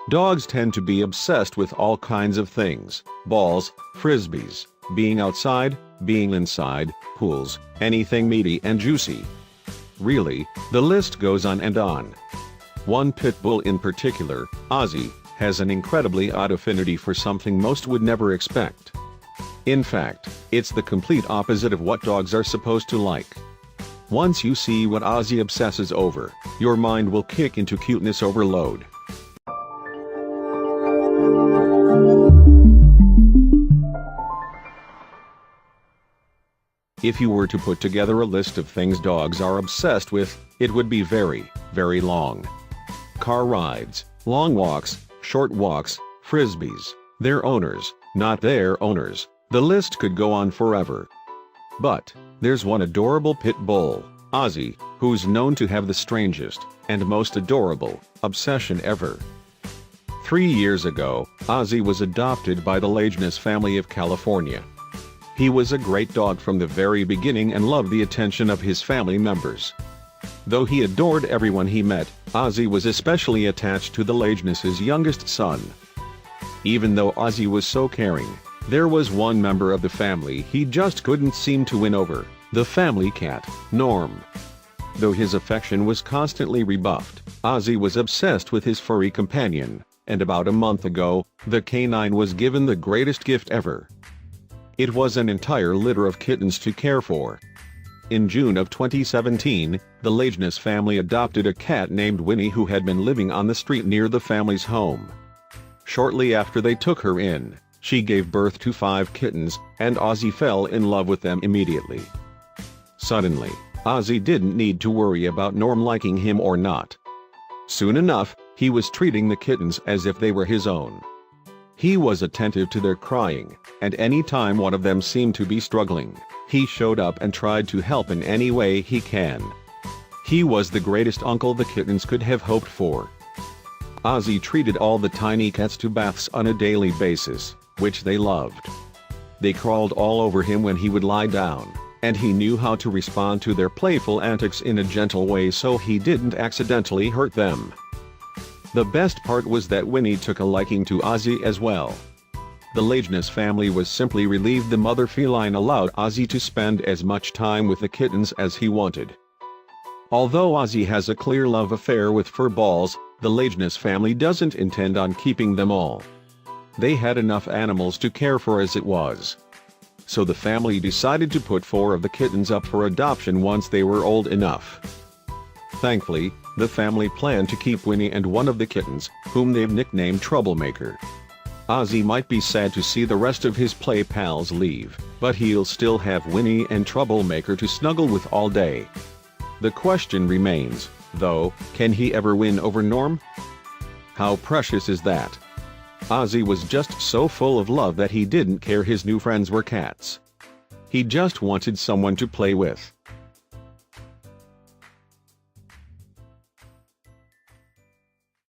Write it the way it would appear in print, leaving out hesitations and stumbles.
Dogs tend to be obsessed with all kinds of things: balls, frisbees, being outside, being inside, pools, anything meaty and juicy. Really, the list goes on and on. One pit bull in particular, Ozzy, has an incredibly odd affinity for something most would never expect. In fact, it's the complete opposite of what dogs are supposed to like. Once you see what Ozzy obsesses over, your mind will kick into cuteness overload. If you were to put together a list of things dogs are obsessed with, it would be very, very long. Car rides, long walks, short walks, frisbees, their owners, not their owners, the list could go on forever. But there's one adorable pit bull, Ozzy, who's known to have the strangest and most adorable obsession ever. 3 years ago, Ozzy was adopted by the Kittens family of California. He was a great dog from the very beginning and loved the attention of his family members. Though he adored everyone he met, Ozzy was especially attached to the Kittens' youngest son. Even though Ozzy was so caring, there was one member of the family he just couldn't seem to win over: the family cat, Norm. Though his affection was constantly rebuffed, Ozzy was obsessed with his furry companion, and about a month ago, the canine was given the greatest gift ever. It was an entire litter of kittens to care for. In June of 2017, the Kittens family adopted a cat named Winnie who had been living on the street near the family's home. Shortly after they took her in, she gave birth to 5 kittens, and Ozzy fell in love with them immediately. Suddenly, Ozzy didn't need to worry about Norm liking him or not. Soon enough, he was treating the kittens as if they were his own. He was attentive to their crying, and any time one of them seemed to be struggling, he showed up and tried to help in any way he can. He was the greatest uncle the kittens could have hoped for. Ozzy treated all the tiny cats to baths on a daily basis, which they loved. They crawled all over him when he would lie down, and he knew how to respond to their playful antics in a gentle way so he didn't accidentally hurt them. The best part was that Winnie took a liking to Ozzy as well. The Kittens family was simply relieved the mother feline allowed Ozzy to spend as much time with the kittens as he wanted. Although Ozzy has a clear love affair with fur balls, the Kittens family doesn't intend on keeping them all. They had enough animals to care for as it was. So the family decided to put 4 of the kittens up for adoption once they were old enough. Thankfully, the family planned to keep Winnie and one of the kittens, whom they've nicknamed Troublemaker. Ozzy might be sad to see the rest of his play pals leave, but he'll still have Winnie and Troublemaker to snuggle with all day. The question remains, though, can he ever win over Norm? How precious is that? Ozzy was just so full of love that he didn't care his new friends were cats. He just wanted someone to play with.